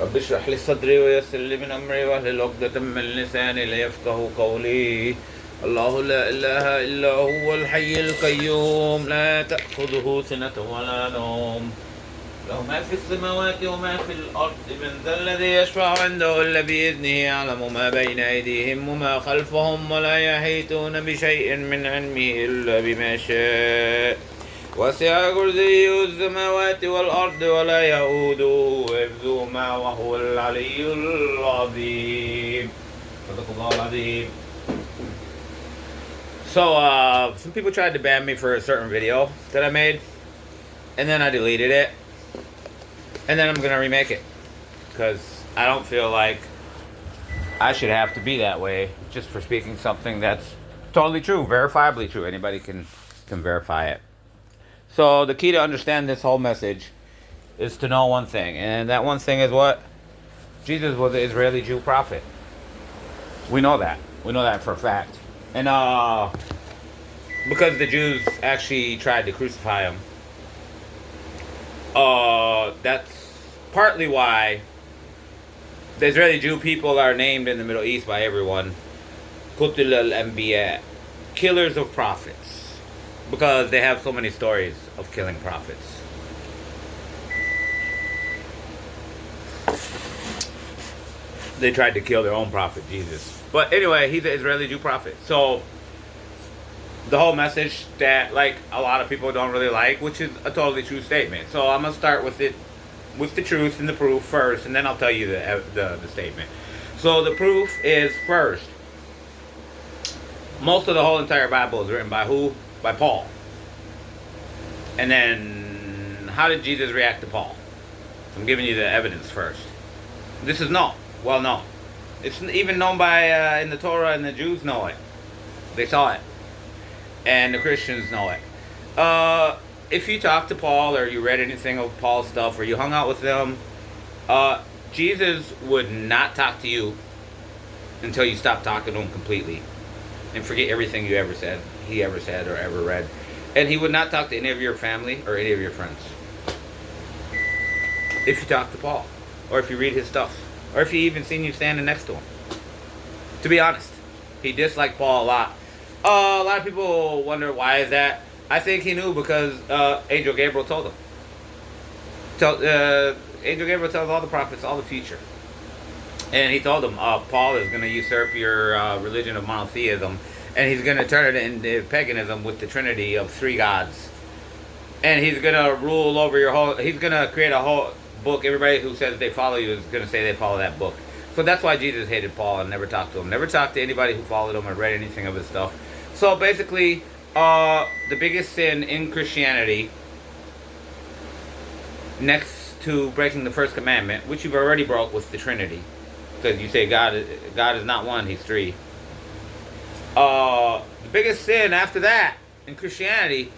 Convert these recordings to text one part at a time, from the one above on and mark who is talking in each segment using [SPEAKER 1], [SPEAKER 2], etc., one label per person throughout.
[SPEAKER 1] رب اشرح لي صدري ويسر لي من أمري واحلل عقدة من لساني ليفقهوا قولي. الله لا إله إلا هو الحي القيوم لا تأخذه سنة ولا نوم له ما في السماوات وما في الأرض من ذا الذي يشفع عنده إلا بإذنه يعلم ما بين أيديهم وما خلفهم ولا يحيطون بشيء من علمه إلا بما شاء وسع كرسيه السماوات والأرض ولا يؤوده حفظهما وهو العلي العظيم. صدق الله العظيم. So, some people tried to ban me for a certain video that I made, and then I deleted it, and then I'm gonna remake it, because I don't feel like I should have to be that way just for speaking something that's totally true, verifiably true. Anybody can verify it. So the key to understand this whole message is to know one thing, and that one thing is what? Jesus was an Israeli Jew prophet. We know that. We know that for a fact. And because the Jews actually tried to crucify him, that's partly why the Israeli Jew people are named in the Middle East by everyone Qutul al-Anbiya, killers of prophets, because they have so many stories of killing prophets. They tried to kill their own prophet, Jesus. But anyway, he's an Israeli Jew prophet. So the whole message that, like, a lot of people don't really like, which is a totally true statement. So I'm gonna start with it, with the truth and the proof first, and then I'll tell you the statement. So the proof is first. Most of the whole entire Bible is written by who? By Paul. And then, how did Jesus react to Paul? I'm giving you the evidence first. This is known, well known. It's even known by in the Torah, and the Jews know it. They saw it, and the Christians know it. If you talk to Paul, or you read anything of Paul's stuff, or you hung out with them, Jesus would not talk to you until you stop talking to him completely and forget everything you ever said, he ever said, or ever read. And he would not talk to any of your family or any of your friends if you talk to Paul, or if you read his stuff, or if he even seen you standing next to him. To be honest, he disliked Paul a lot. A lot of people wonder why is that. I think he knew because Angel Gabriel told him. Angel Gabriel tells all the prophets all the future. And he told them, Paul is going to usurp your religion of monotheism, and he's going to turn it into paganism with the trinity of three gods. And he's going to rule over your whole... He's going to create a whole book. Everybody who says they follow you is going to say they follow that book. So that's why Jesus hated Paul and never talked to him. Never talked to anybody who followed him or read anything of his stuff. So basically, the biggest sin in Christianity, next to breaking the first commandment, which you've already broke with the Trinity, because you say God is not one, he's three. The biggest sin after that in Christianity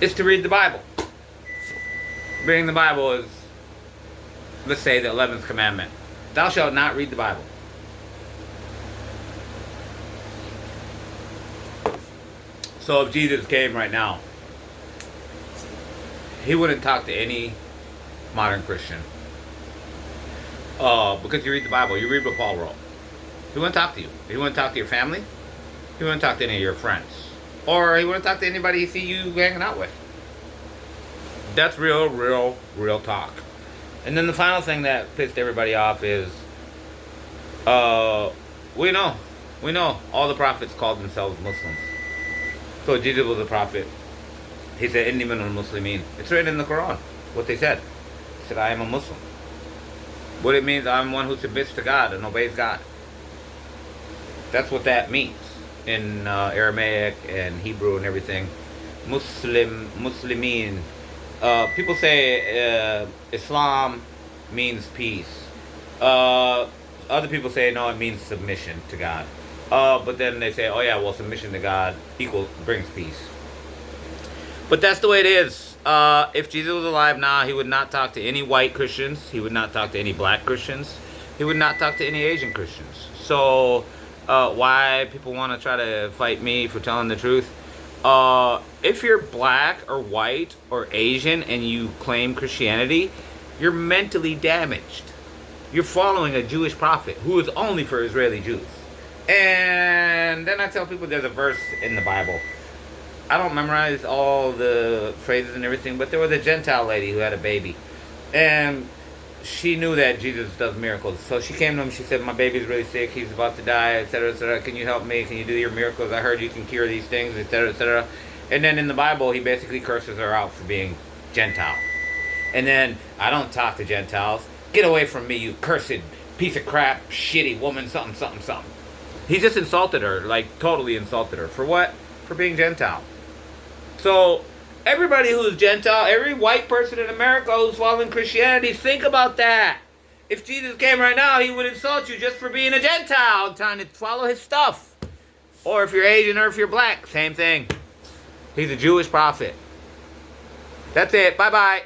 [SPEAKER 1] is to read the Bible. Reading the Bible is, let's say, the 11th commandment. Thou shalt not read the Bible. So if Jesus came right now, he wouldn't talk to any modern Christian. Because you read the Bible, you read what Paul wrote. He wouldn't talk to you. He wouldn't talk to your family. He wouldn't talk to any of your friends. Or he wouldn't talk to anybody he see you hanging out with. That's real talk. And then the final thing that pissed everybody off is, we know all the prophets called themselves Muslims. So Jesus was a prophet. He said, Inni minal Muslimin. It's written in the Quran, what they said. He said, I am a Muslim. What it means, I'm one who submits to God and obeys God. That's what that means in Aramaic and Hebrew and everything. Muslimin. People say Islam means peace. Other people say no, it means submission to God. But then they say, oh yeah, well, submission to God brings peace. But that's the way it is. If Jesus was alive now, he would not talk to any white Christians. He would not talk to any black Christians. He would not talk to any Asian Christians. So why people want to try to fight me for telling the truth? If you're black or white or Asian and you claim Christianity, You're mentally damaged. You're following a Jewish prophet who is only for Israeli Jews. And then I tell people there's a verse in the Bible. I don't memorize all the phrases and everything, but there was a Gentile lady who had a baby. And she knew that Jesus does miracles. So she came to him, she said, my baby's really sick, he's about to die, etc., etc. Can you help me? Can you do your miracles? I heard you can cure these things, etc., etc. And then in the Bible, he basically curses her out for being Gentile. And then, I don't talk to Gentiles. Get away from me, you cursed piece of crap, shitty woman, something, something, something. He just insulted her, like totally insulted her. For what? For being Gentile. So, everybody who's Gentile, every white person in America who's following Christianity, think about that. If Jesus came right now, he would insult you just for being a Gentile, trying to follow his stuff. Or if you're Asian or if you're black, same thing. He's a Jewish prophet. That's it. Bye-bye.